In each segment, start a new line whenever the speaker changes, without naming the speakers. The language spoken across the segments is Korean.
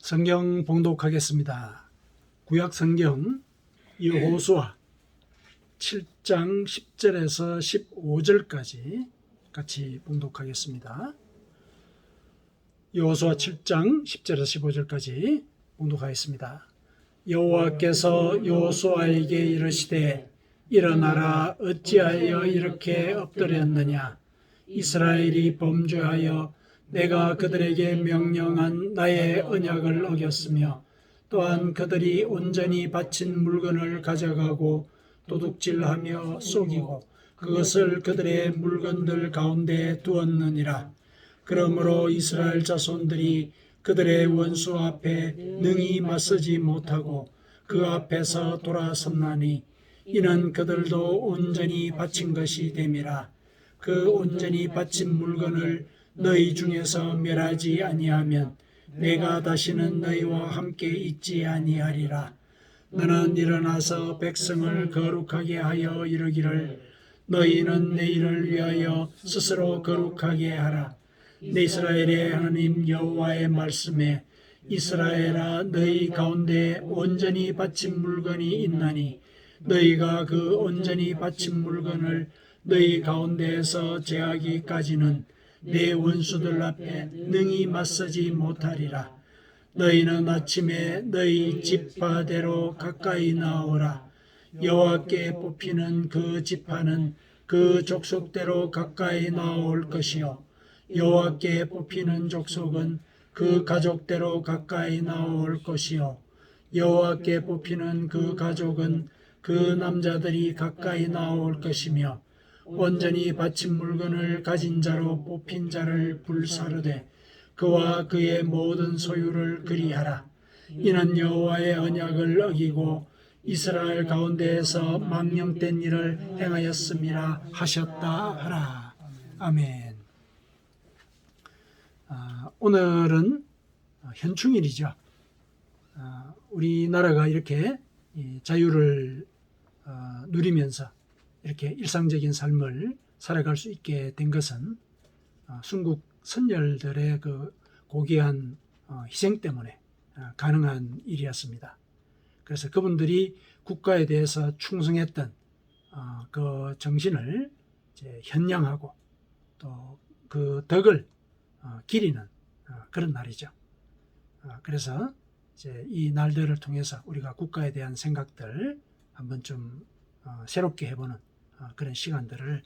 성경 봉독하겠습니다. 구약 성경 여호수아 7장 10절에서 15절까지 같이 봉독하겠습니다. 여호수아 7장 10절에서 15절까지 봉독하겠습니다. 여호와께서 여호수아에게 이르시되 일어나라, 어찌하여 이렇게 엎드렸느냐. 이스라엘이 범죄하여 내가 그들에게 명령한 나의 언약을 어겼으며 또한 그들이 온전히 바친 물건을 가져가고 도둑질하며 속이고 그것을 그들의 물건들 가운데 두었느니라. 그러므로 이스라엘 자손들이 그들의 원수 앞에 능히 맞서지 못하고 그 앞에서 돌아섰나니 이는 그들도 온전히 바친 것이 됨이라. 그 온전히 바친 물건을 너희 중에서 멸하지 아니하면 내가 다시는 너희와 함께 있지 아니하리라. 너는 일어나서 백성을 거룩하게 하여 이르기를 너희는 내일을 위하여 스스로 거룩하게 하라. 내 이스라엘의 하나님 여호와의 말씀에 이스라엘아, 너희 가운데 온전히 바친 물건이 있나니 너희가 그 온전히 바친 물건을 너희 가운데에서 제하기까지는 내 원수들 앞에 능히 맞서지 못하리라. 너희는 아침에 너희 지파대로 가까이 나오라. 여호와께 뽑히는 그 지파는 그 족속대로 가까이 나올 것이요 여호와께 뽑히는 족속은 그 가족대로 가까이 나올 것이요 여호와께 뽑히는 그 가족은 그 남자들이 가까이 나올 것이며 온전히 바친 물건을 가진 자로 뽑힌 자를 불사르되 그와 그의 모든 소유를 그리하라. 이는 여호와의 언약을 어기고 이스라엘 가운데에서 망령된 일을 행하였음이라 하셨다 하라. 아멘. 오늘은 현충일이죠. 우리나라가 이렇게 자유를 누리면서 이렇게 일상적인 삶을 살아갈 수 있게 된 것은 순국 선열들의 그 고귀한 희생 때문에 가능한 일이었습니다. 그래서 그분들이 국가에 대해서 충성했던 그 정신을 이제 현양하고 또 그 덕을 기리는 그런 날이죠. 그래서 이제 이 날들을 통해서 우리가 국가에 대한 생각들 한번 좀 새롭게 해보는 그런 시간들을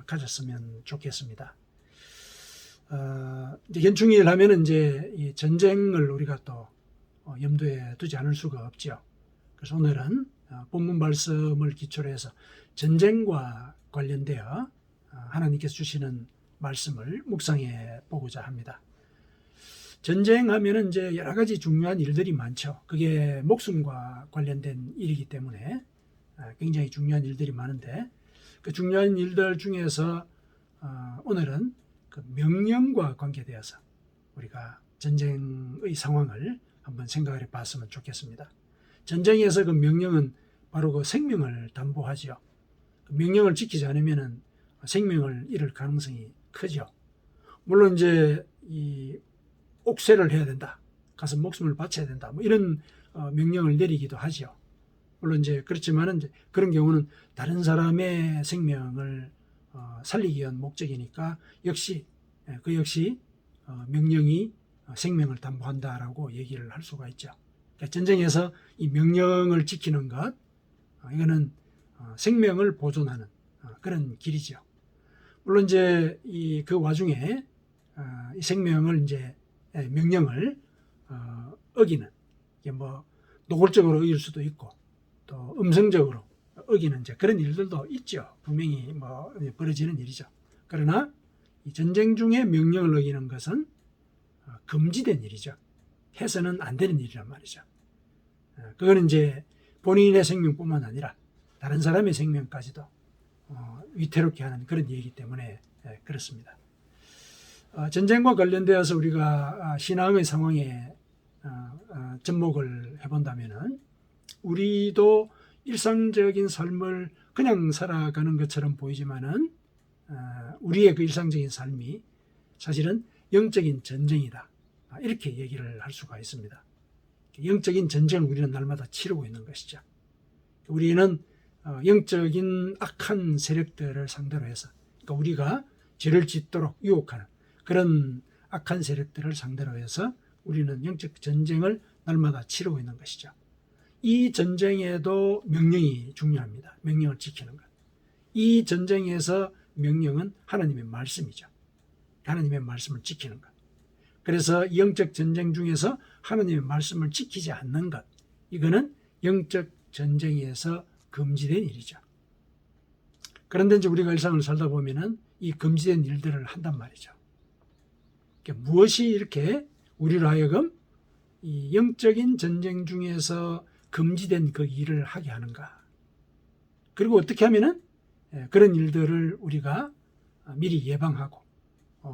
가졌으면 좋겠습니다. 이제 현충일 하면은 이제 이 전쟁을 우리가 또 염두에 두지 않을 수가 없죠. 그래서 오늘은 본문 말씀을 기초로 해서 전쟁과 관련되어 하나님께서 주시는 말씀을 묵상해 보고자 합니다. 전쟁하면은 이제 여러 가지 중요한 일들이 많죠. 그게 목숨과 관련된 일이기 때문에 굉장히 중요한 일들이 많은데 그 중요한 일들 중에서 오늘은 그 명령과 관계되어서 우리가 전쟁의 상황을 한번 생각을 해 봤으면 좋겠습니다. 전쟁에서 그 명령은 바로 그 생명을 담보하죠. 그 명령을 지키지 않으면 생명을 잃을 가능성이 크죠. 물론 이제 이 옥세를 해야 된다, 가서 목숨을 바쳐야 된다, 뭐 이런 명령을 내리기도 하죠. 물론 이제 그렇지만은 이제 그런 경우는 다른 사람의 생명을 살리기 위한 목적이니까 역시 명령이 생명을 담보한다라고 얘기를 할 수가 있죠. 그러니까 전쟁에서 이 명령을 지키는 것, 이거는 생명을 보존하는 그런 길이죠. 물론 이제 그 와중에 이 생명을 이제 명령을 어기는, 이게 뭐 노골적으로 어길 수도 있고 또 음성적으로 어기는 이제 그런 일들도 있죠. 분명히 뭐 벌어지는 일이죠. 그러나 이 전쟁 중에 명령을 어기는 것은 금지된 일이죠. 해서는 안 되는 일이란 말이죠. 그거는 이제 본인의 생명뿐만 아니라 다른 사람의 생명까지도 위태롭게 하는 그런 일이기 때문에 그렇습니다. 전쟁과 관련되어서 우리가 신앙의 상황에 접목을 해본다면은 우리도 일상적인 삶을 그냥 살아가는 것처럼 보이지만은 우리의 그 일상적인 삶이 사실은 영적인 전쟁이다, 이렇게 얘기를 할 수가 있습니다. 영적인 전쟁을 우리는 날마다 치르고 있는 것이죠. 우리는 영적인 악한 세력들을 상대로 해서, 그러니까 우리가 죄를 짓도록 유혹하는 그런 악한 세력들을 상대로 해서 우리는 영적 전쟁을 날마다 치르고 있는 것이죠. 이 전쟁에도 명령이 중요합니다. 명령을 지키는 것. 이 전쟁에서 명령은 하나님의 말씀이죠. 하나님의 말씀을 지키는 것. 그래서 영적 전쟁 중에서 하나님의 말씀을 지키지 않는 것, 이거는 영적 전쟁에서 금지된 일이죠. 그런데 이제 우리가 일상을 살다 보면은 이 금지된 일들을 한단 말이죠. 그러니까 무엇이 이렇게 우리로 하여금 이 영적인 전쟁 중에서 금지된 그 일을 하게 하는가? 그리고 어떻게 하면은 그런 일들을 우리가 미리 예방하고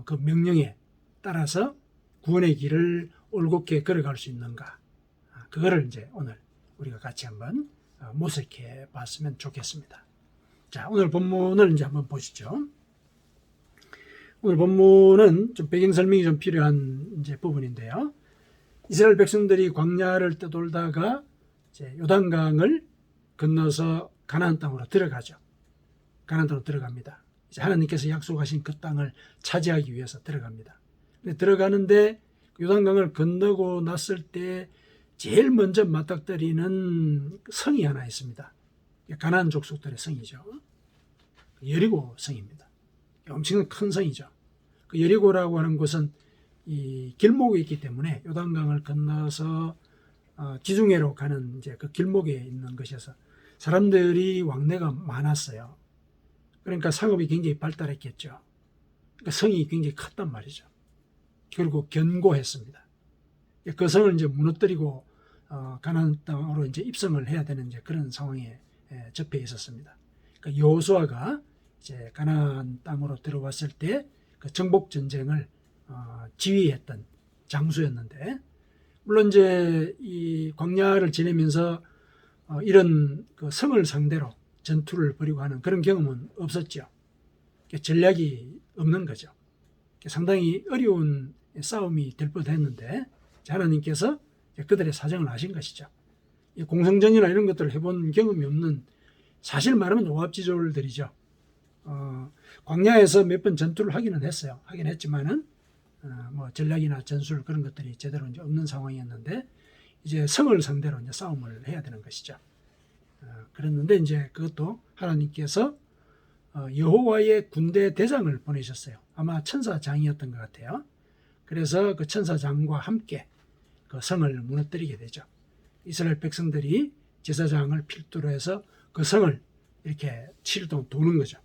그 명령에 따라서 구원의 길을 올곧게 걸어갈 수 있는가? 그거를 이제 오늘 우리가 같이 한번 모색해 봤으면 좋겠습니다. 자, 오늘 본문을 이제 한번 보시죠. 오늘 본문은 좀 배경 설명이 좀 필요한 이제 부분인데요. 이스라엘 백성들이 광야를 떠돌다가 이제 요단강을 건너서 가나안 땅으로 들어가죠. 가나안 땅으로 들어갑니다. 이제 하나님께서 약속하신 그 땅을 차지하기 위해서 들어갑니다. 근데 들어가는데 요단강을 건너고 났을 때 제일 먼저 맞닥뜨리는 성이 하나 있습니다. 가나안 족속들의 성이죠. 여리고 성입니다. 엄청난 큰 성이죠. 그 여리고라고 하는 곳은 이 길목에 있기 때문에 요단강을 건너서 지중해로 가는 이제 그 길목에 있는 것이어서 사람들이 왕래가 많았어요. 그러니까 상업이 굉장히 발달했겠죠. 그러니까 성이 굉장히 컸단 말이죠. 결국 견고했습니다. 그 성을 이제 무너뜨리고 가나안 땅으로 이제 입성을 해야 되는 이제 그런 상황에 접해 있었습니다. 그러니까 여호수아가 이제 가나안 땅으로 들어왔을 때 그 정복 전쟁을 지휘했던 장수였는데, 물론 이제 이 광야를 지내면서 이런 그 성을 상대로 전투를 벌이고 하는 그런 경험은 없었죠. 전략이 없는 거죠. 상당히 어려운 싸움이 될 뻔했는데 하나님께서 그들의 사정을 아신 것이죠. 공성전이나 이런 것들을 해본 경험이 없는, 사실 말하면 오합지졸들이죠. 광야에서 몇 번 전투를 하기는 했어요. 하긴 했지만은 뭐 전략이나 전술 그런 것들이 제대로 이제 없는 상황이었는데 이제 성을 상대로 이제 싸움을 해야 되는 것이죠. 그랬는데 이제 그것도 하나님께서 여호와의 군대 대장을 보내셨어요. 아마 천사장이었던 것 같아요. 그래서 그 천사장과 함께 그 성을 무너뜨리게 되죠. 이스라엘 백성들이 제사장을 필두로 해서 그 성을 이렇게 7일 동안 도는 거죠.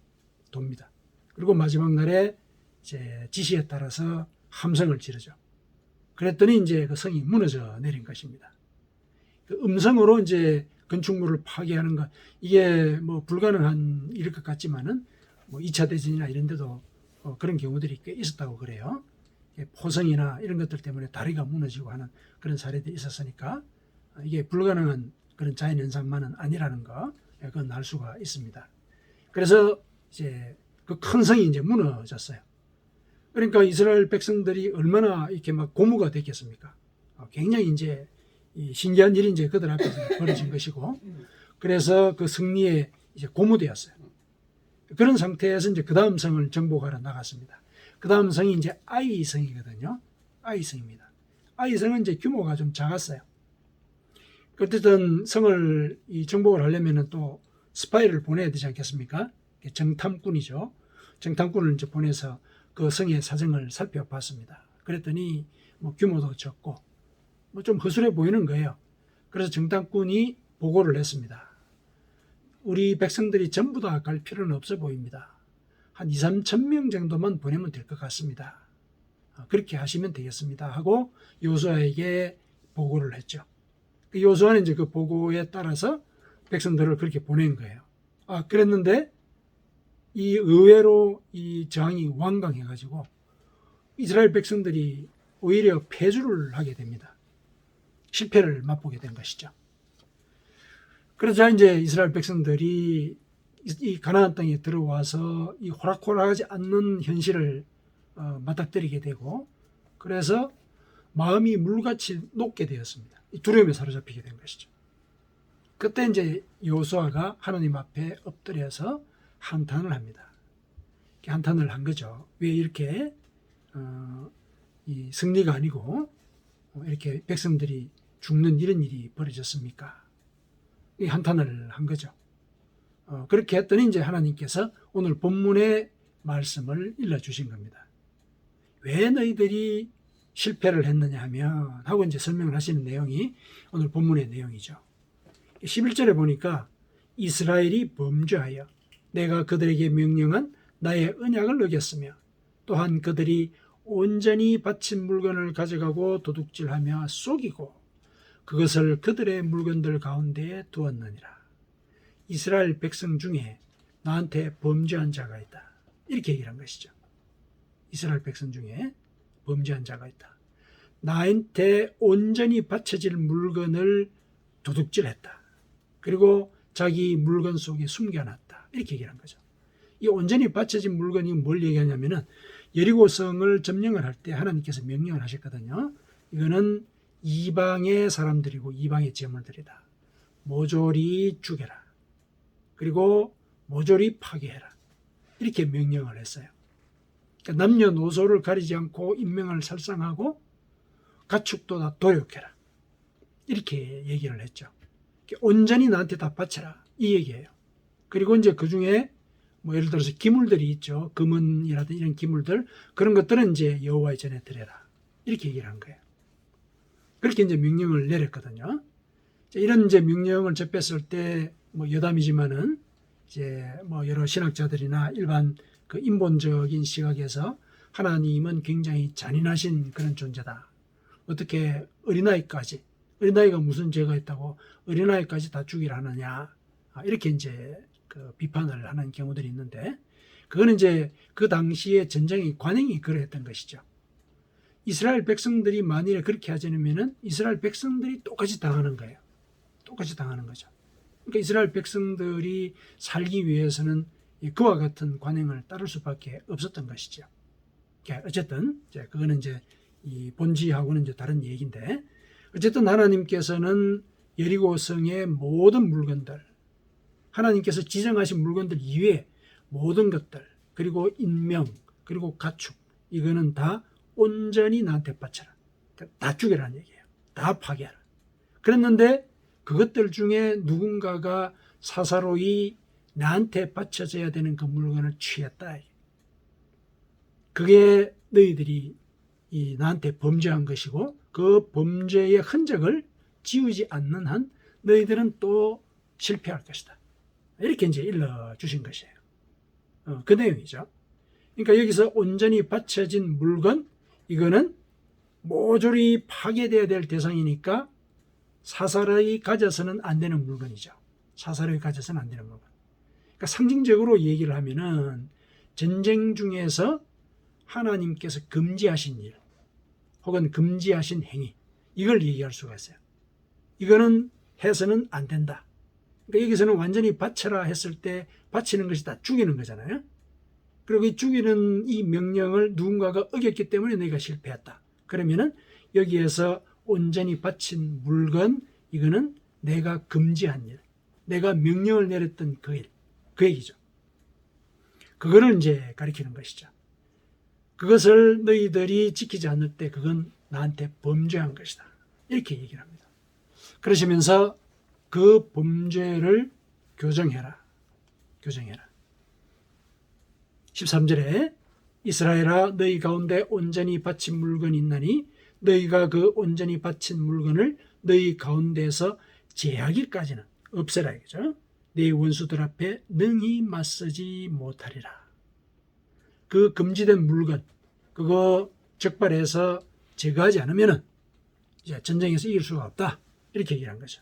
돕니다. 그리고 마지막 날에 이제 지시에 따라서 함성을 지르죠. 그랬더니 이제 그 성이 무너져 내린 것입니다. 그 음성으로 이제 건축물을 파괴하는 것, 이게 뭐 불가능한 일일 것 같지만은 뭐 2차 대전이나 이런 데도 그런 경우들이 꽤 있었다고 그래요. 포성이나 이런 것들 때문에 다리가 무너지고 하는 그런 사례들이 있었으니까 이게 불가능한 그런 자연현상만은 아니라는 거, 그건 알 수가 있습니다. 그래서 이제 그 큰 성이 이제 무너졌어요. 그러니까 이스라엘 백성들이 얼마나 이렇게 막 고무가 됐겠습니까? 굉장히 이제 신기한 일이 이제 그들 앞에서 벌어진 것이고, 그래서 그 승리에 이제 고무되었어요. 그런 상태에서 이제 그 다음 성을 정복하러 나갔습니다. 그 다음 성이 이제 아이 성이거든요. 아이 성입니다. 아이 성은 이제 규모가 좀 작았어요. 어쨌든 성을 정복을 하려면은 또 스파이를 보내야 되지 않겠습니까? 정탐꾼이죠. 정탐꾼을 이제 보내서 그 성의 사정을 살펴봤습니다. 그랬더니 뭐 규모도 적고 뭐 좀 허술해 보이는 거예요. 그래서 정탐꾼이 보고를 했습니다. 우리 백성들이 전부 다 갈 필요는 없어 보입니다. 한 2, 3천 명 정도만 보내면 될 것 같습니다. 그렇게 하시면 되겠습니다 하고 여호수아에게 보고를 했죠. 여호수아는 이제 그 보고에 따라서 백성들을 그렇게 보낸 거예요. 그랬는데 이 의외로 이 저항이 완강해가지고 이스라엘 백성들이 오히려 패주를 하게 됩니다. 실패를 맛보게 된 것이죠. 그러자 이제 이스라엘 백성들이 이 가나안 땅에 들어와서 이 호락호락하지 않는 현실을 맞닥뜨리게 되고, 그래서 마음이 물같이 녹게 되었습니다. 두려움에 사로잡히게 된 것이죠. 그때 이제 여호수아가 하나님 앞에 엎드려서 한탄을 합니다. 한탄을 한 거죠. 왜 이렇게 이 승리가 아니고 이렇게 백성들이 죽는 이런 일이 벌어졌습니까? 이 한탄을 한 거죠. 그렇게 했더니 이제 하나님께서 오늘 본문의 말씀을 일러주신 겁니다. 왜 너희들이 실패를 했느냐 하면 하고 이제 설명을 하시는 내용이 오늘 본문의 내용이죠. 11절에 보니까 이스라엘이 범죄하여 내가 그들에게 명령한 나의 언약을 어겼으며 또한 그들이 온전히 바친 물건을 가져가고 도둑질하며 속이고 그것을 그들의 물건들 가운데에 두었느니라. 이스라엘 백성 중에 나한테 범죄한 자가 있다. 이렇게 얘기를 한 것이죠. 이스라엘 백성 중에 범죄한 자가 있다. 나한테 온전히 바쳐질 물건을 도둑질했다. 그리고 자기 물건 속에 숨겨놨다. 이렇게 얘기를 한 거죠. 이 온전히 바쳐진 물건이 뭘 얘기하냐면은 여리고성을 점령을 할 때 하나님께서 명령을 하셨거든요. 이거는 이방의 사람들이고 이방의 제물들이다. 모조리 죽여라. 그리고 모조리 파괴해라. 이렇게 명령을 했어요. 그러니까 남녀노소를 가리지 않고 인명을 살상하고 가축도 다 도욕해라. 이렇게 얘기를 했죠. 온전히 나한테 다 바쳐라. 이 얘기예요. 그리고 이제 그 중에 뭐 예를 들어서 기물들이 있죠. 금은이라든지 이런 기물들, 그런 것들은 이제 여호와의 전에 드려라. 이렇게 얘기를 한 거예요. 그렇게 이제 명령을 내렸거든요. 이런 이제 명령을 접했을 때 뭐 여담이지만은 이제 뭐 여러 신학자들이나 일반 그 인본적인 시각에서 하나님은 굉장히 잔인하신 그런 존재다. 어떻게 어린아이가 무슨 죄가 있다고 어린아이까지 다 죽이라 하느냐. 이렇게 이제 그 비판을 하는 경우들이 있는데, 그거는 이제 그 당시에 전쟁의 관행이 그러했던 것이죠. 이스라엘 백성들이 만일에 그렇게 하지 않으면은 이스라엘 백성들이 똑같이 당하는 거예요. 똑같이 당하는 거죠. 그러니까 이스라엘 백성들이 살기 위해서는 그와 같은 관행을 따를 수밖에 없었던 것이죠. 어쨌든 그거는 이제 이 본지하고는 이제 다른 얘기인데, 어쨌든 하나님께서는 여리고성의 모든 물건들, 하나님께서 지정하신 물건들 이외에 모든 것들, 그리고 인명, 그리고 가축, 이거는 다 온전히 나한테 바쳐라. 다 죽여라는 얘기예요. 다 파괴하라. 그랬는데 그것들 중에 누군가가 사사로이 나한테 바쳐져야 되는 그 물건을 취했다. 그게 너희들이 나한테 범죄한 것이고, 그 범죄의 흔적을 지우지 않는 한 너희들은 또 실패할 것이다. 이렇게 이제 일러주신 것이에요. 그 내용이죠. 그러니까 여기서 온전히 바쳐진 물건, 이거는 모조리 파괴되어야 될 대상이니까 사사로이 가져서는 안 되는 물건이죠. 사사로이 가져서는 안 되는 물건. 그러니까 상징적으로 얘기를 하면은 전쟁 중에서 하나님께서 금지하신 일, 혹은 금지하신 행위, 이걸 얘기할 수가 있어요. 이거는 해서는 안 된다. 그러니까 여기서는 완전히 바쳐라 했을 때 바치는 것이 다 죽이는 거잖아요. 그리고 이 죽이는 이 명령을 누군가가 어겼기 때문에 너희가 실패했다. 그러면은 여기에서 온전히 바친 물건, 이거는 내가 금지한 일, 내가 명령을 내렸던 그 일, 그 얘기죠. 그거를 이제 가리키는 것이죠. 그것을 너희들이 지키지 않을 때 그건 나한테 범죄한 것이다. 이렇게 얘기를 합니다. 그러시면서 그 범죄를 교정해라. 13절에 이스라엘아 너희 가운데 온전히 바친 물건이 있나니 너희가 그 온전히 바친 물건을 너희 가운데서 제하기까지는 없애라. 이거죠. 네 원수들 앞에 능히 맞서지 못하리라. 그 금지된 물건, 그거 적발해서 제거하지 않으면은 이제 전쟁에서 이길 수가 없다. 이렇게 얘기를 한 거죠.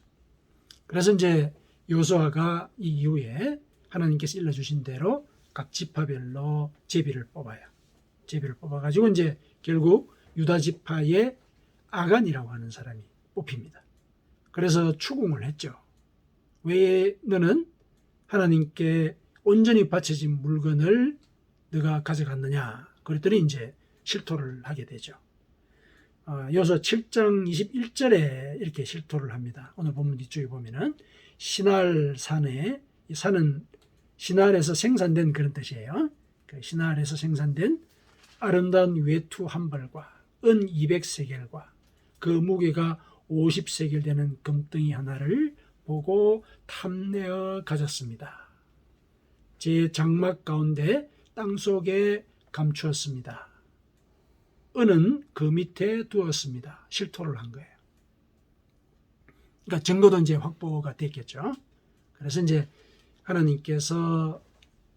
그래서 이제 여호수아가 이 이후에 하나님께서 일러주신 대로 각 지파별로 제비를 뽑아요. 제비를 뽑아가지고 이제 결국 유다 지파의 아간이라고 하는 사람이 뽑힙니다. 그래서 추궁을 했죠. 왜 너는 하나님께 온전히 바쳐진 물건을 너가 가져갔느냐? 그랬더니 이제 실토를 하게 되죠. 요소 7장 21절에 이렇게 실토를 합니다. 오늘 본문 뒤쪽에 보면은 시날 산에, 이 산은 시날에서 생산된 그런 뜻이에요. 그 시날에서 생산된 아름다운 외투 한 벌과 은 200세겔과 그 무게가 50세겔 되는 금덩이 하나를 보고 탐내어 가졌습니다. 제 장막 가운데 땅속에 감추었습니다. 은은 그 밑에 두었습니다. 실토를 한 거예요. 그러니까 증거도 이제 확보가 됐겠죠. 그래서 이제 하나님께서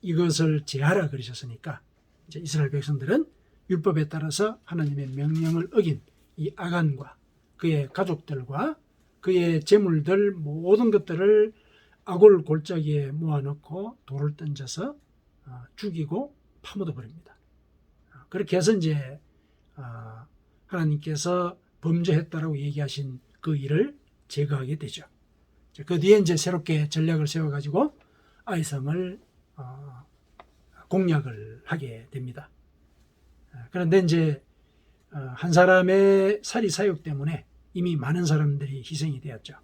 이것을 제하라 그러셨으니까 이제 이스라엘 백성들은 율법에 따라서 하나님의 명령을 어긴 이 아간과 그의 가족들과 그의 재물들 모든 것들을 아골 골짜기에 모아놓고 돌을 던져서 죽이고 파묻어 버립니다. 그렇게 해서 이제 하나님께서 범죄했다라고 얘기하신 그 일을 제거하게 되죠. 그 뒤에 이제 새롭게 전략을 세워가지고 아이성을 공략을 하게 됩니다. 그런데 이제 한 사람의 살이 사욕 때문에 이미 많은 사람들이 희생이 되었죠.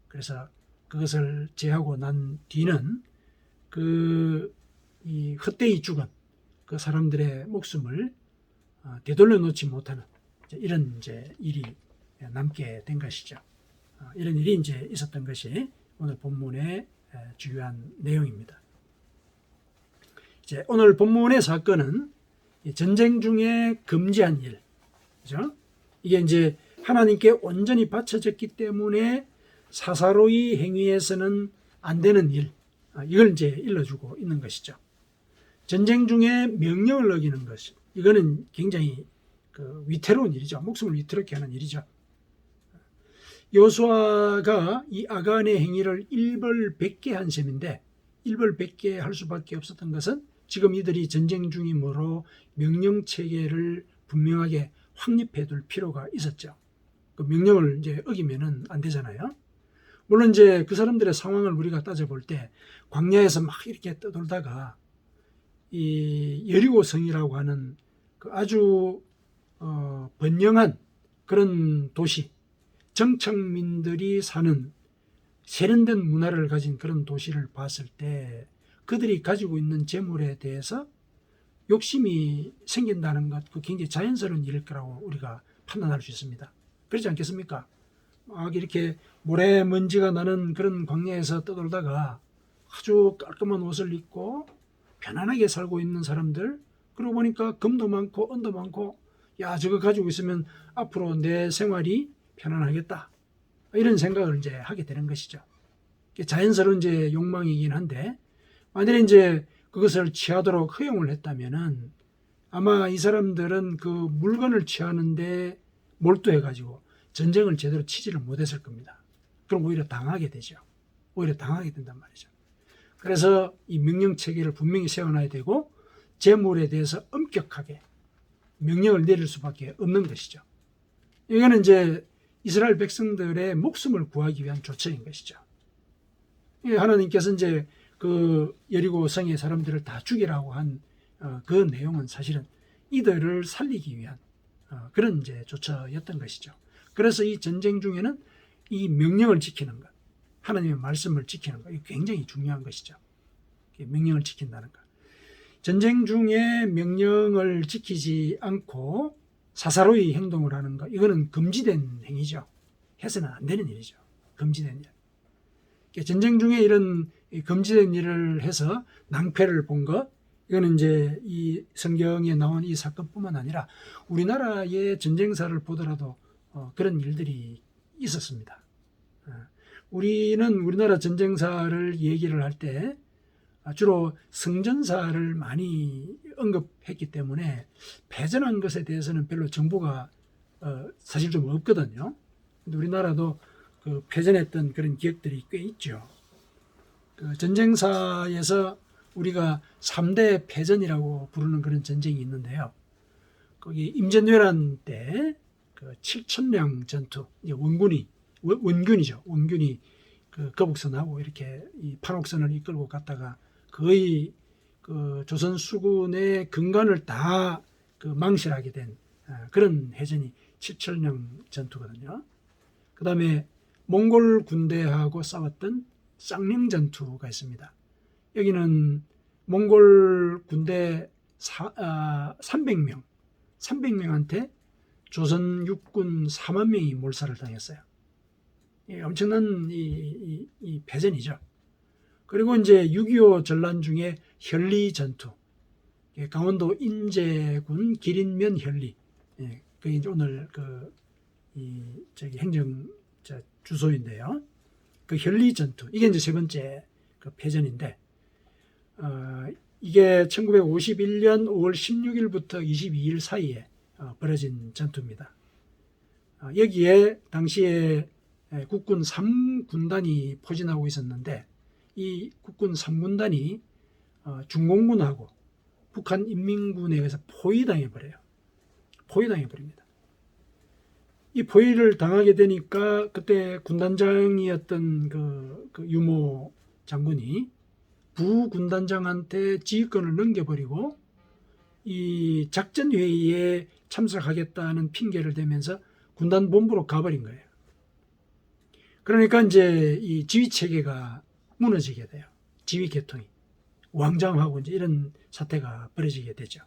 그래서 그것을 제하고 난 뒤는 이 헛되이 죽은 그 사람들의 목숨을 되돌려 놓지 못하는 이런 이제 일이 남게 된 것이죠. 이런 일이 이제 있었던 것이 오늘 본문의 주요한 내용입니다. 이제 오늘 본문의 사건은 전쟁 중에 금지한 일, 그죠? 이게 이제 하나님께 온전히 바쳐졌기 때문에 사사로이 행위에서는 안 되는 일, 이걸 이제 일러주고 있는 것이죠. 전쟁 중에 명령을 어기는 것, 이거는 굉장히 위태로운 일이죠. 목숨을 위태롭게 하는 일이죠. 여호수아가 이 아간의 행위를 일벌백계 한 셈인데 일벌백계 할 수밖에 없었던 것은 지금 이들이 전쟁 중이므로 명령 체계를 분명하게 확립해 둘 필요가 있었죠. 그 명령을 이제 어기면은 안 되잖아요. 물론 이제 그 사람들의 상황을 우리가 따져볼 때 광야에서 막 이렇게 떠돌다가 이 여리고성이라고 하는 그 아주 번영한 그런 도시, 정착민들이 사는 세련된 문화를 가진 그런 도시를 봤을 때 그들이 가지고 있는 재물에 대해서 욕심이 생긴다는 것, 그 굉장히 자연스러운 일일 거라고 우리가 판단할 수 있습니다. 그렇지 않겠습니까? 막 이렇게 모래먼지가 나는 그런 광야에서 떠돌다가 아주 깔끔한 옷을 입고 편안하게 살고 있는 사람들, 그러고 보니까 금도 많고 은도 많고, 야, 저거 가지고 있으면 앞으로 내 생활이 편안하겠다, 이런 생각을 이제 하게 되는 것이죠. 자연스러운 이제 욕망이긴 한데, 만약에 이제 그것을 취하도록 허용을 했다면은 아마 이 사람들은 그 물건을 취하는데 몰두해가지고 전쟁을 제대로 치지를 못했을 겁니다. 그럼 오히려 당하게 되죠. 오히려 당하게 된단 말이죠. 그래서 이 명령 체계를 분명히 세워놔야 되고 재물에 대해서 엄격하게 명령을 내릴 수밖에 없는 것이죠. 이거는 이제 이스라엘 백성들의 목숨을 구하기 위한 조처인 것이죠. 하나님께서 이제 그 여리고 성의 사람들을 다 죽이라고 한 그 내용은 사실은 이들을 살리기 위한 그런 이제 조처였던 것이죠. 그래서 이 전쟁 중에는 이 명령을 지키는 것, 하나님의 말씀을 지키는 것, 이게 굉장히 중요한 것이죠. 명령을 지킨다는 것. 전쟁 중에 명령을 지키지 않고 사사로이 행동을 하는 것, 이거는 금지된 행위죠. 해서는 안 되는 일이죠. 금지된 일. 전쟁 중에 이런 금지된 일을 해서 낭패를 본 것, 이거는 이제 이 성경에 나온 이 사건뿐만 아니라 우리나라의 전쟁사를 보더라도 그런 일들이 있었습니다. 우리는 우리나라 전쟁사를 얘기를 할 때 주로 성전사를 많이 언급했기 때문에 패전한 것에 대해서는 별로 정보가 사실 좀 없거든요. 근데 우리나라도 그 패전했던 그런 기억들이 꽤 있죠. 그 전쟁사에서 우리가 3대 패전이라고 부르는 그런 전쟁이 있는데요. 거기 임진왜란 때 그 7천량 전투, 원균이죠. 원균이 그 거북선하고 이렇게 이 판옥선을 이끌고 갔다가 거의 그 조선 수군의 근간을 다 그 망실하게 된 그런 해전이 칠천령 전투거든요. 그 다음에 몽골 군대하고 싸웠던 쌍령 전투가 있습니다. 여기는 몽골 군대 300명한테 조선 육군 4만 명이 몰살을 당했어요. 엄청난 이 패전이죠. 그리고 이제 6.25 전란 중에 현리 전투, 강원도 인제군 기린면 현리, 그게 이제 오늘 저기 행정 주소인데요. 그 현리 전투, 이게 이제 세 번째 그 패전인데, 이게 1951년 5월 16일부터 22일 사이에 벌어진 전투입니다. 여기에 당시에 국군 3군단이 포진하고 있었는데, 이 국군 3군단이 중공군하고 북한 인민군에 의해서 포위당해버립니다. 이 포위를 당하게 되니까 그때 군단장이었던 그 유모 장군이 부군단장한테 지휘권을 넘겨버리고 이 작전회의에 참석하겠다는 핑계를 대면서 군단 본부로 가버린 거예요. 그러니까 이제 이 지휘 체계가 무너지게 돼요. 지휘 계통이. 왕장하고 이제 이런 사태가 벌어지게 되죠.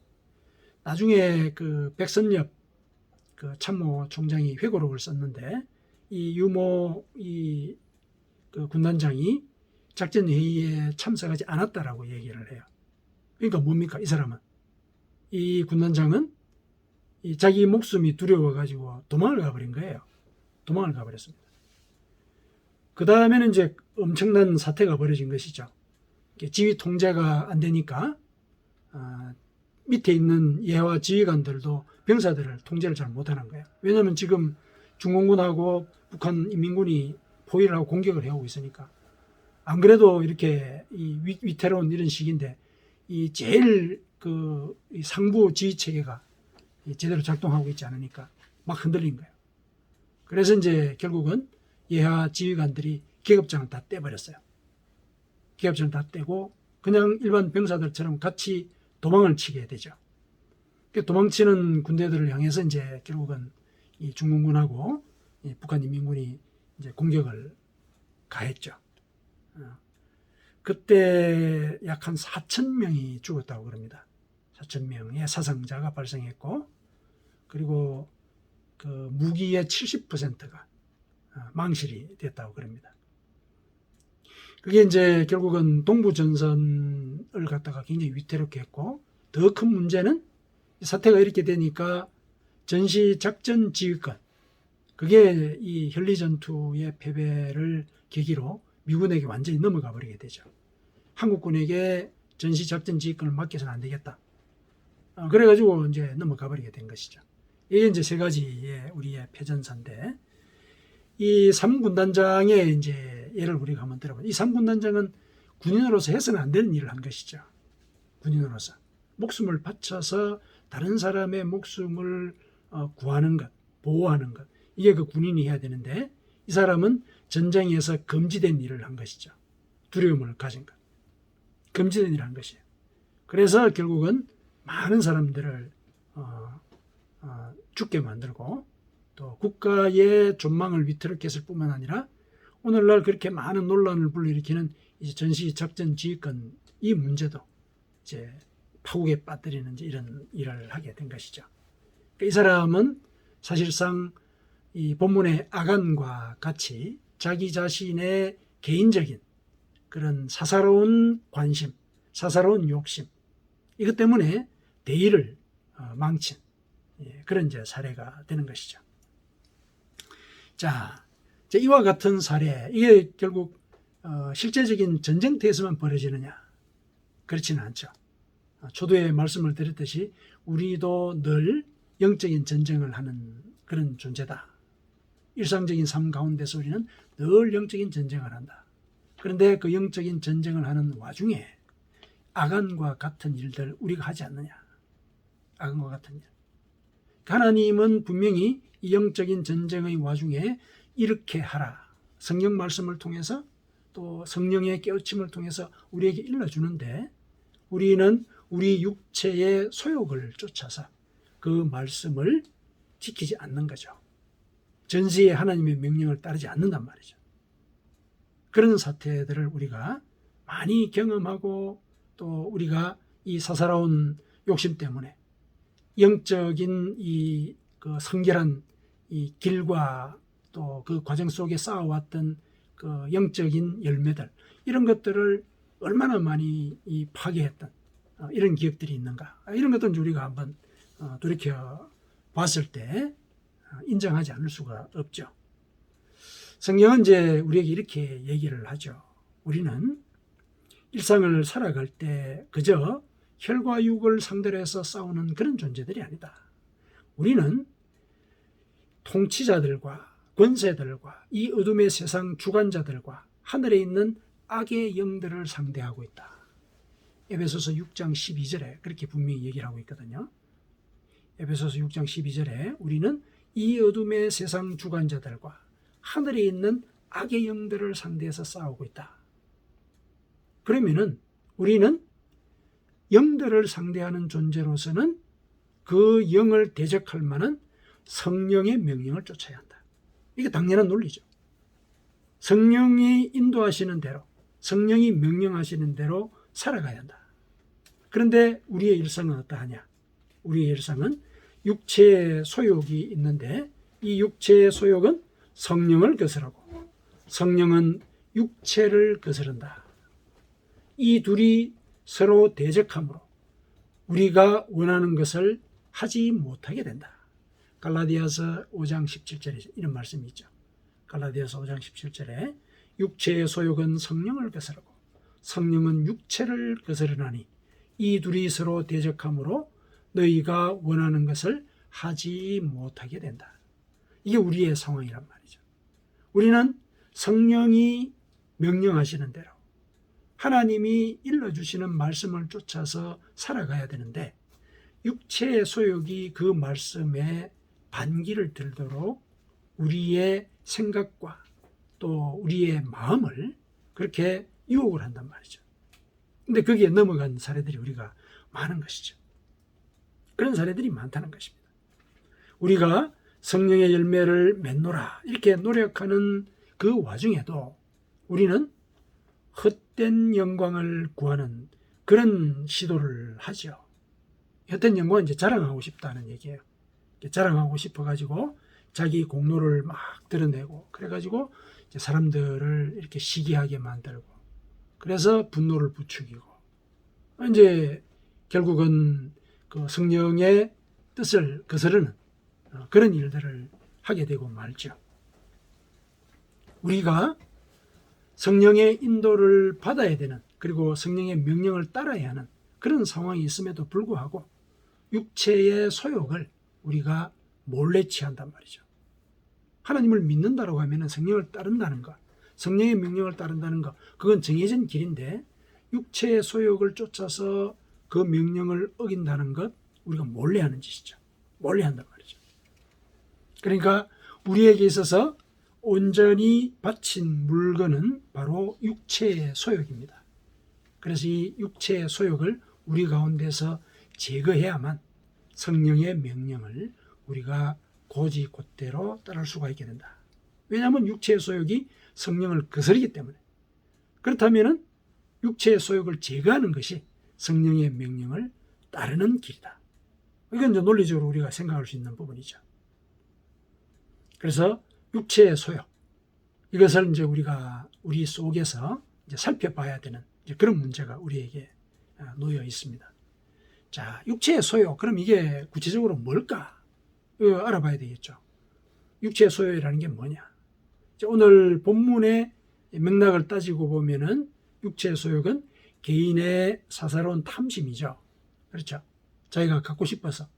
나중에 그 백선엽 그 참모 총장이 회고록을 썼는데, 이 유모 그 군단장이 작전 회의에 참석하지 않았다라고 얘기를 해요. 그러니까 뭡니까? 이 사람은, 이 군단장은 자기 목숨이 두려워가지고 도망을 가버린 거예요. 도망을 가버렸습니다. 그 다음에는 이제 엄청난 사태가 벌어진 것이죠. 지휘 통제가 안 되니까 밑에 있는 예하 지휘관들도 병사들을 통제를 잘 못하는 거예요. 왜냐하면 지금 중공군하고 북한 인민군이 포위를 하고 공격을 해오고 있으니까. 안 그래도 이렇게 이 위태로운 이런 시기인데, 이 제일 이 상부 지휘 체계가 제대로 작동하고 있지 않으니까 막 흔들린 거예요. 그래서 이제 결국은 예하 지휘관들이 계급장을 다 떼버렸어요. 계급장을 다 떼고 그냥 일반 병사들처럼 같이 도망을 치게 되죠. 도망치는 군대들을 향해서 이제 결국은 이 중공군하고 북한 인민군이 이제 공격을 가했죠. 그때 약 한 4,000명이 죽었다고 그럽니다. 4,000명의 사상자가 발생했고, 그리고 그 무기의 70%가 망실이 됐다고 그럽니다. 그게 이제 결국은 동부전선을 갖다가 굉장히 위태롭게 했고, 더 큰 문제는 사태가 이렇게 되니까 전시작전 지휘권, 그게 이 현리전투의 패배를 계기로 미군에게 완전히 넘어가 버리게 되죠. 한국군에게 전시작전 지휘권을 맡겨서는 안 되겠다. 그래가지고 이제 넘어가 버리게 된 것이죠. 이게 이제 세 가지의 우리의 패전사인데, 이 3군단장의 이제 예를 우리가 한번 들어보죠. 이 3군단장은 군인으로서 해서는 안 되는 일을 한 것이죠. 군인으로서 목숨을 바쳐서 다른 사람의 목숨을 구하는 것, 보호하는 것, 이게 그 군인이 해야 되는데, 이 사람은 전쟁에서 금지된 일을 한 것이죠. 두려움을 가진 것, 금지된 일을 한 것이에요. 그래서 결국은 많은 사람들을 죽게 만들고, 또 국가의 존망을 위태롭게 했을 뿐만 아니라 오늘날 그렇게 많은 논란을 불러일으키는 이제 전시작전 지휘권, 이 문제도 이제 파국에 빠뜨리는 이런 일을 하게 된 것이죠. 그러니까 이 사람은 사실상 이 본문의 아간과 같이 자기 자신의 개인적인 그런 사사로운 관심, 사사로운 욕심, 이것 때문에 대의를 망친 그런 이제 사례가 되는 것이죠. 자, 이와 같은 사례, 이게 결국 실제적인 전쟁터에서만 벌어지느냐? 그렇지는 않죠. 초두에 말씀을 드렸듯이 우리도 늘 영적인 전쟁을 하는 그런 존재다. 일상적인 삶 가운데서 우리는 늘 영적인 전쟁을 한다. 그런데 그 영적인 전쟁을 하는 와중에 아간과 같은 일들 우리가 하지 않느냐? 아간과 같은 일. 하나님은 분명히 이 영적인 전쟁의 와중에 이렇게 하라. 성경 말씀을 통해서 또 성령의 깨우침을 통해서 우리에게 일러주는데, 우리는 우리 육체의 소욕을 쫓아서 그 말씀을 지키지 않는 거죠. 전시에 하나님의 명령을 따르지 않는단 말이죠. 그런 사태들을 우리가 많이 경험하고 또 우리가 이 사사로운 욕심 때문에 영적인 그 성결한 이 길과 또 그 과정 속에 쌓아왔던 그 영적인 열매들, 이런 것들을 얼마나 많이 파괴했던 이런 기억들이 있는가, 이런 것들은 우리가 한번 돌이켜 봤을 때 인정하지 않을 수가 없죠. 성경은 이제 우리에게 이렇게 얘기를 하죠. 우리는 일상을 살아갈 때 그저 혈과 육을 상대로 해서 싸우는 그런 존재들이 아니다. 우리는 통치자들과 권세들과 이 어둠의 세상 주관자들과 하늘에 있는 악의 영들을 상대하고 있다. 에베소서 6장 12절에 그렇게 분명히 얘기를 하고 있거든요. 에베소서 6장 12절에 우리는 이 어둠의 세상 주관자들과 하늘에 있는 악의 영들을 상대해서 싸우고 있다. 그러면은 우리는 영들을 상대하는 존재로서는 그 영을 대적할 만한 성령의 명령을 쫓아야 한다. 이게 당연한 논리죠. 성령이 인도하시는 대로, 성령이 명령하시는 대로 살아가야 한다. 그런데 우리의 일상은 어떠하냐? 우리의 일상은 육체의 소욕이 있는데 이 육체의 소욕은 성령을 거스르고 성령은 육체를 거스른다. 이 둘이 서로 대적함으로 우리가 원하는 것을 하지 못하게 된다. 갈라디아서 5장 17절에 이런 말씀이 있죠. 갈라디아서 5장 17절에 육체의 소욕은 성령을 거스르고 성령은 육체를 거스르나니 이 둘이 서로 대적함으로 너희가 원하는 것을 하지 못하게 된다. 이게 우리의 상황이란 말이죠. 우리는 성령이 명령하시는 대로 하나님이 일러주시는 말씀을 쫓아서 살아가야 되는데 육체의 소욕이 그 말씀에 반기를 들도록 우리의 생각과 또 우리의 마음을 그렇게 유혹을 한단 말이죠. 근데 거기에 넘어간 사례들이 우리가 많은 것이죠. 그런 사례들이 많다는 것입니다. 우리가 성령의 열매를 맺노라 이렇게 노력하는 그 와중에도 우리는 헛된 영광을 구하는 그런 시도를 하죠. 헛된 영광은 이제 자랑하고 싶다는 얘기예요. 자랑하고 싶어가지고 자기 공로를 막 드러내고 그래가지고 이제 사람들을 이렇게 시기하게 만들고 그래서 분노를 부추기고 이제 결국은 그 성령의 뜻을 거스르는 그런 일들을 하게 되고 말죠. 우리가 성령의 인도를 받아야 되는 그리고 성령의 명령을 따라야 하는 그런 상황이 있음에도 불구하고 육체의 소욕을 우리가 몰래 취한단 말이죠. 하나님을 믿는다고 하면 성령을 따른다는 것, 성령의 명령을 따른다는 것, 그건 정해진 길인데 육체의 소욕을 쫓아서 그 명령을 어긴다는 것, 우리가 몰래 하는 짓이죠. 몰래 한단 말이죠. 그러니까 우리에게 있어서 온전히 바친 물건은 바로 육체의 소욕입니다. 그래서 이 육체의 소욕을 우리 가운데서 제거해야만 성령의 명령을 우리가 고지곧대로 따를 수가 있게 된다. 왜냐하면 육체의 소욕이 성령을 거스르기 때문에. 그렇다면 육체의 소욕을 제거하는 것이 성령의 명령을 따르는 길이다. 이건 이제 논리적으로 우리가 생각할 수 있는 부분이죠. 그래서 육체의 소욕, 이것을 이제 우리가 우리 속에서 이제 살펴봐야 되는 이제 그런 문제가 우리에게 놓여 있습니다. 자, 육체의 소욕, 그럼 이게 구체적으로 뭘까? 알아봐야 되겠죠. 육체의 소욕이라는 게 뭐냐? 오늘 본문의 맥락을 따지고 보면은 육체의 소욕은 개인의 사사로운 탐심이죠. 그렇죠? 자기가 갖고 싶어서.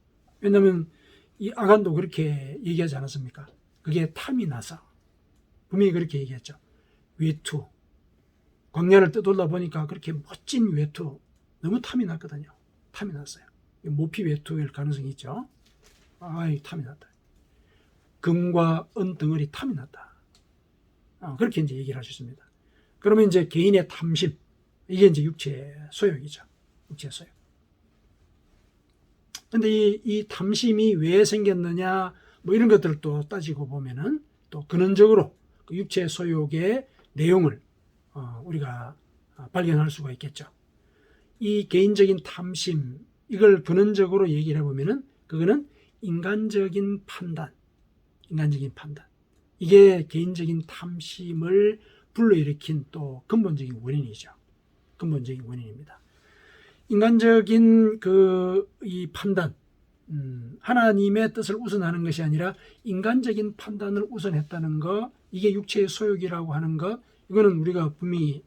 왜냐하면 이 아간도 그렇게 얘기하지 않았습니까? 그게 탐이 나서. 분명히 그렇게 얘기했죠. 외투. 광야를 떠돌다 보니까 그렇게 멋진 외투. 너무 탐이 났거든요. 탐이 났어요. 모피 외투일 가능성이 있죠. 아이, 탐이 났다. 금과 은 덩어리 탐이 났다. 그렇게 이제 얘기를 하셨습니다. 그러면 이제 개인의 탐심. 이게 이제 육체의 소욕이죠. 육체의 소욕. 근데 이 탐심이 왜 생겼느냐 뭐 이런 것들도 따지고 보면은 또 근원적으로 그 육체 소욕의 내용을 우리가 발견할 수가 있겠죠. 이 개인적인 탐심, 이걸 근원적으로 얘기를 해보면은 그거는 인간적인 판단. 이게 개인적인 탐심을 불러일으킨 또 근본적인 원인이죠. 근본적인 원인입니다. 인간적인 이 판단, 하나님의 뜻을 우선하는 것이 아니라 인간적인 판단을 우선했다는 거, 이게 육체의 소욕이라고 하는 것, 이거는 우리가 분명히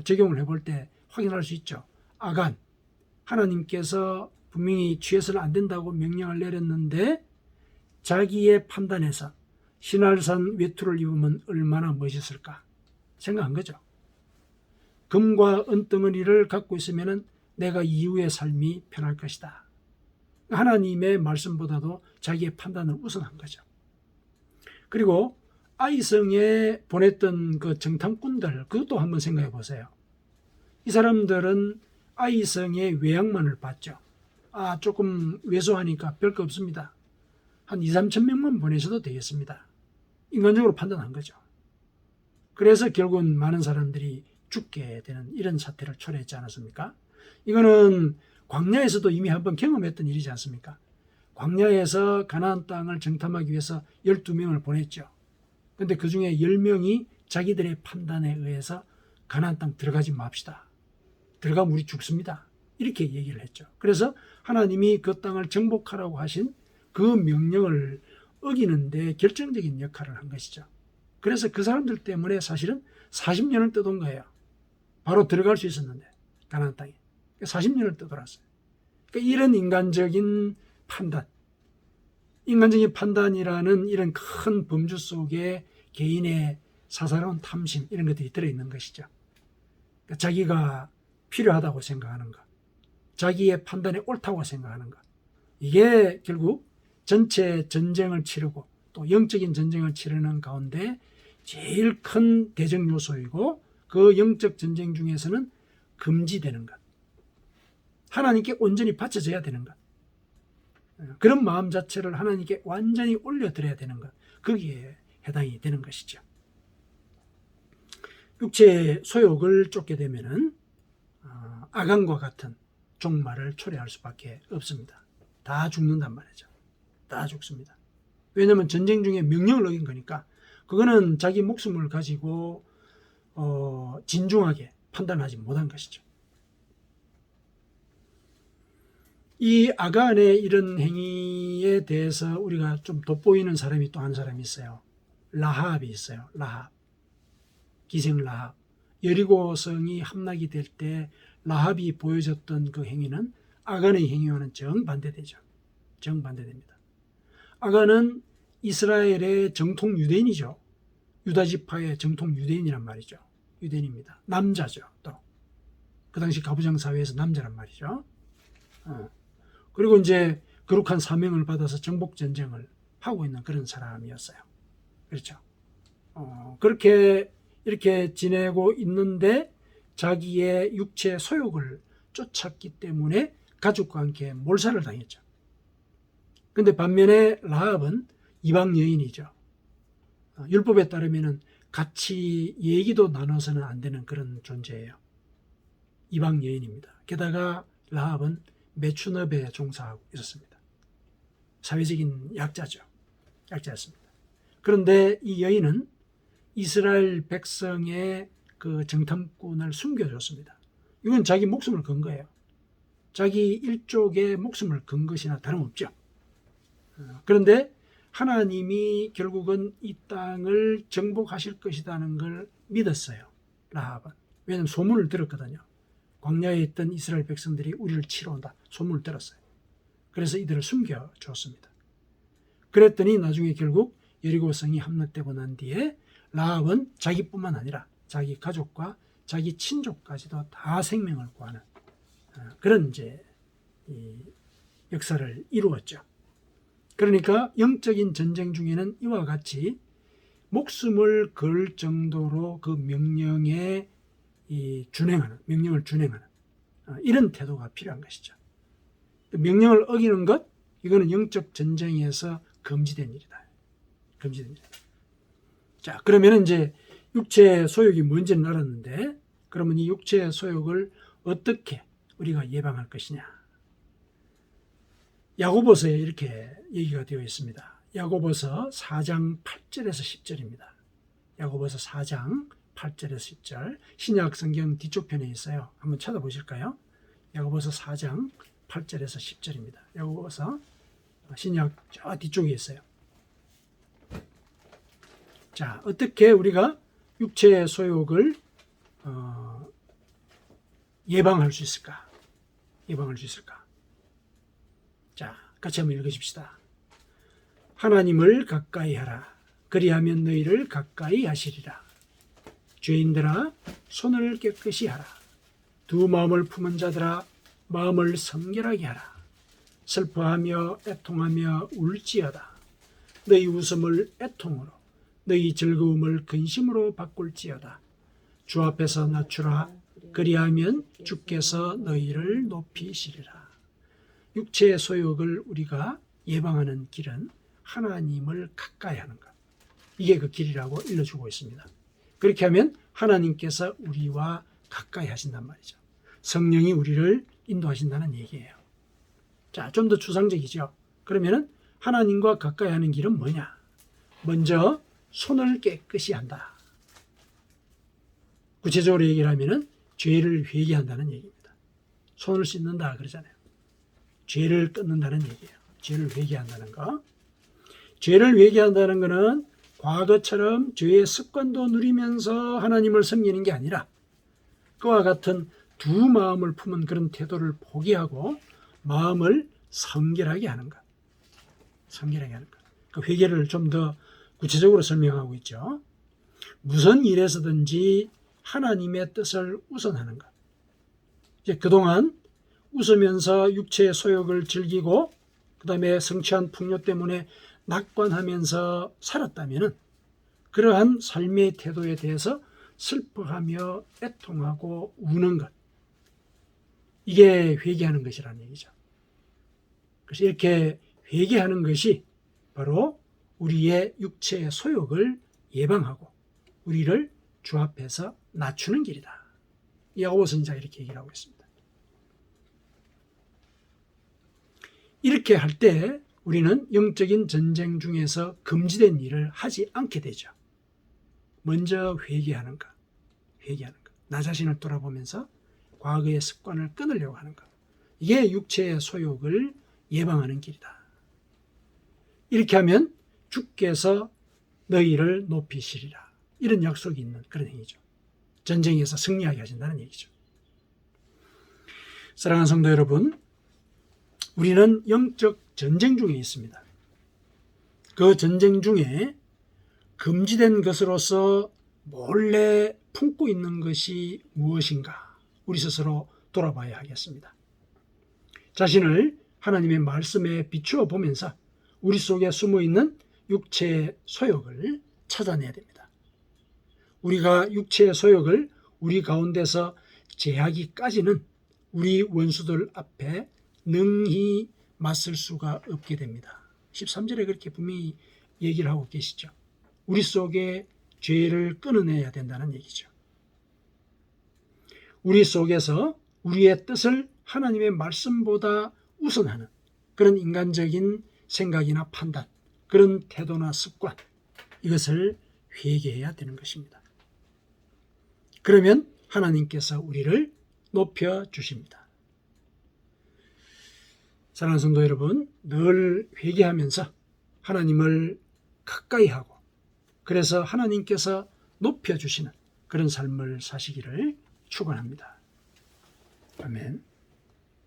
적용을 해볼 때 확인할 수 있죠. 아간, 하나님께서 분명히 취해서는 안 된다고 명령을 내렸는데 자기의 판단에서 신할산 외투를 입으면 얼마나 멋있을까 생각한 거죠. 금과 은덩어리를 갖고 있으면 내가 이후의 삶이 편할 것이다. 하나님의 말씀보다도 자기의 판단을 우선한 거죠. 그리고 아이성에 보냈던 그 정탐꾼들, 그것도 한번 생각해 보세요. 이 사람들은 아이성의 외양만을 봤죠. 조금 왜소하니까 별거 없습니다. 한 2, 3천 명만 보내셔도 되겠습니다. 인간적으로 판단한 거죠. 그래서 결국은 많은 사람들이 죽게 되는 이런 사태를 초래했지 않았습니까? 이거는 광야에서도 이미 한번 경험했던 일이지 않습니까? 광야에서 가나안 땅을 정탐하기 위해서 12명을 보냈죠. 근데 그 중에 10명이 자기들의 판단에 의해서 가나안 땅 들어가지 맙시다. 들어가면 우리 죽습니다. 이렇게 얘기를 했죠. 그래서 하나님이 그 땅을 정복하라고 하신 그 명령을 어기는데 결정적인 역할을 한 것이죠. 그래서 그 사람들 때문에 사실은 40년을 떠돈 거예요. 바로 들어갈 수 있었는데 가나안 땅에 40년을 떠돌았어요. 그러니까 이런 인간적인 판단이라는 이런 큰 범주 속에 개인의 사사로운 탐심, 이런 것들이 들어있는 것이죠. 그러니까 자기가 필요하다고 생각하는 것, 자기의 판단이 옳다고 생각하는 것, 이게 결국 전체 전쟁을 치르고 또 영적인 전쟁을 치르는 가운데 제일 큰 대적 요소이고, 그 영적 전쟁 중에서는 금지되는 것, 하나님께 온전히 바쳐져야 되는 것, 그런 마음 자체를 하나님께 완전히 올려드려야 되는 것, 거기에 해당이 되는 것이죠. 육체의 소욕을 쫓게 되면은 아간과 같은 종말을 초래할 수밖에 없습니다. 다 죽는단 말이죠. 다 죽습니다. 왜냐하면 전쟁 중에 명령을 어긴 거니까. 그거는 자기 목숨을 가지고 진중하게 판단하지 못한 것이죠. 이 아간의 이런 행위에 대해서 우리가 좀 돋보이는 사람이 또 한 사람이 있어요. 라합이 있어요. 라합. 기생 라합. 여리고 성이 함락이 될 때 라합이 보여줬던 그 행위는 아간의 행위와는 정반대되죠. 정반대됩니다. 아간은 이스라엘의 정통 유대인이죠. 유다지파의 정통 유대인이란 말이죠. 유대인입니다. 남자죠. 또 그 당시 가부장 사회에서 남자란 말이죠. 그리고 이제 거룩한 사명을 받아서 정복 전쟁을 하고 있는 그런 사람이었어요. 그렇죠. 그렇게 이렇게 지내고 있는데 자기의 육체 소욕을 쫓았기 때문에 가족과 함께 몰살을 당했죠. 근데 반면에 라합은 이방 여인이죠. 율법에 따르면 같이 얘기도 나눠서는 안 되는 그런 존재예요. 이방 여인입니다. 게다가 라합은 매춘업에 종사하고 있었습니다. 사회적인 약자죠. 약자였습니다. 그런데 이 여인은 이스라엘 백성의 그 정탐꾼을 숨겨줬습니다. 이건 자기 목숨을 건 거예요. 자기 일족의 목숨을 건 것이나 다름없죠. 그런데 하나님이 결국은 이 땅을 정복하실 것이라는 걸 믿었어요. 라합은. 왜냐하면 소문을 들었거든요. 광야에 있던 이스라엘 백성들이 우리를 치러 온다. 소문을 들었어요. 그래서 이들을 숨겨줬습니다. 그랬더니 나중에 결국 여리고성이 함락되고 난 뒤에 라합은 자기뿐만 아니라 자기 가족과 자기 친족까지도 다 생명을 구하는 그런 이제 역사를 이루었죠. 그러니까 영적인 전쟁 중에는 이와 같이 목숨을 걸 정도로 그 명령을 준행하는 이런 태도가 필요한 것이죠. 명령을 어기는 것, 이거는 영적 전쟁에서 금지된 일이다. 금지된 일. 자, 그러면 이제 육체 소욕이 뭔지는 알았는데, 그러면 이 육체 소욕을 어떻게 우리가 예방할 것이냐? 야고보서에 이렇게 얘기가 되어 있습니다. 야고보서 4장 8절에서 10절입니다. 야고보서 4장 8절에서 10절, 신약 성경 뒤쪽 편에 있어요. 한번 찾아보실까요? 야고보서 4장 8절에서 10절입니다. 야고보서 신약 저 뒤쪽에 있어요. 자, 어떻게 우리가 육체의 소욕을 예방할 수 있을까? 예방할 수 있을까? 자, 같이 한번 읽으십시다. 하나님을 가까이 하라. 그리하면 너희를 가까이 하시리라. 죄인들아, 손을 깨끗이 하라. 두 마음을 품은 자들아, 마음을 성결하게 하라. 슬퍼하며 애통하며 울지어다. 너희 웃음을 애통으로, 너희 즐거움을 근심으로 바꿀지어다. 주 앞에서 낮추라. 그리하면 주께서 너희를 높이시리라. 육체의 소욕을 우리가 예방하는 길은 하나님을 가까이 하는 것. 이게 그 길이라고 일러주고 있습니다. 그렇게 하면 하나님께서 우리와 가까이 하신단 말이죠. 성령이 우리를 인도하신다는 얘기예요. 자, 좀 더 추상적이죠. 그러면은 하나님과 가까이 하는 길은 뭐냐? 먼저 손을 깨끗이 한다. 구체적으로 얘기를 하면은 죄를 회개한다는 얘기입니다. 손을 씻는다 그러잖아요. 죄를 끊는다는 얘기예요. 죄를 회개한다는 거. 죄를 회개한다는 것은 과거처럼 죄의 습관도 누리면서 하나님을 섬기는 게 아니라 그와 같은 두 마음을 품은 그런 태도를 포기하고 마음을 성결하게 하는 것. 성결하게 하는 것. 그 회개를 좀 더 구체적으로 설명하고 있죠. 무슨 일에서든지 하나님의 뜻을 우선하는 것. 이제 그동안 웃으면서 육체의 소욕을 즐기고 그 다음에 성취한 풍요 때문에 낙관하면서 살았다면 그러한 삶의 태도에 대해서 슬퍼하며 애통하고 우는 것. 이게 회개하는 것이라는 얘기죠. 그래서 이렇게 회개하는 것이 바로 우리의 육체의 소욕을 예방하고 우리를 주 앞에서 낮추는 길이다. 야고보 선지자가 이렇게 얘기를 하고 있습니다. 이렇게 할 때 우리는 영적인 전쟁 중에서 금지된 일을 하지 않게 되죠. 먼저 회개하는 것. 회개하는 것. 나 자신을 돌아보면서 과거의 습관을 끊으려고 하는 것. 이게 육체의 소욕을 예방하는 길이다. 이렇게 하면 주께서 너희를 높이시리라. 이런 약속이 있는 그런 행위죠. 전쟁에서 승리하게 하신다는 얘기죠. 사랑하는 성도 여러분, 우리는 영적 전쟁 중에 있습니다. 그 전쟁 중에 금지된 것으로서 몰래 품고 있는 것이 무엇인가 우리 스스로 돌아봐야 하겠습니다. 자신을 하나님의 말씀에 비추어 보면서 우리 속에 숨어있는 육체의 소욕을 찾아내야 됩니다. 우리가 육체의 소욕을 우리 가운데서 제하기까지는 우리 원수들 앞에 능히 맞설 수가 없게 됩니다. 13절에 그렇게 분명히 얘기를 하고 계시죠. 우리 속에 죄를 끊어내야 된다는 얘기죠. 우리 속에서 우리의 뜻을 하나님의 말씀보다 우선하는 그런 인간적인 생각이나 판단, 그런 태도나 습관, 이것을 회개해야 되는 것입니다. 그러면 하나님께서 우리를 높여주십니다. 사랑하는 성도 여러분, 늘 회개하면서 하나님을 가까이 하고 그래서 하나님께서 높여주시는 그런 삶을 사시기를 축원합니다. 아멘.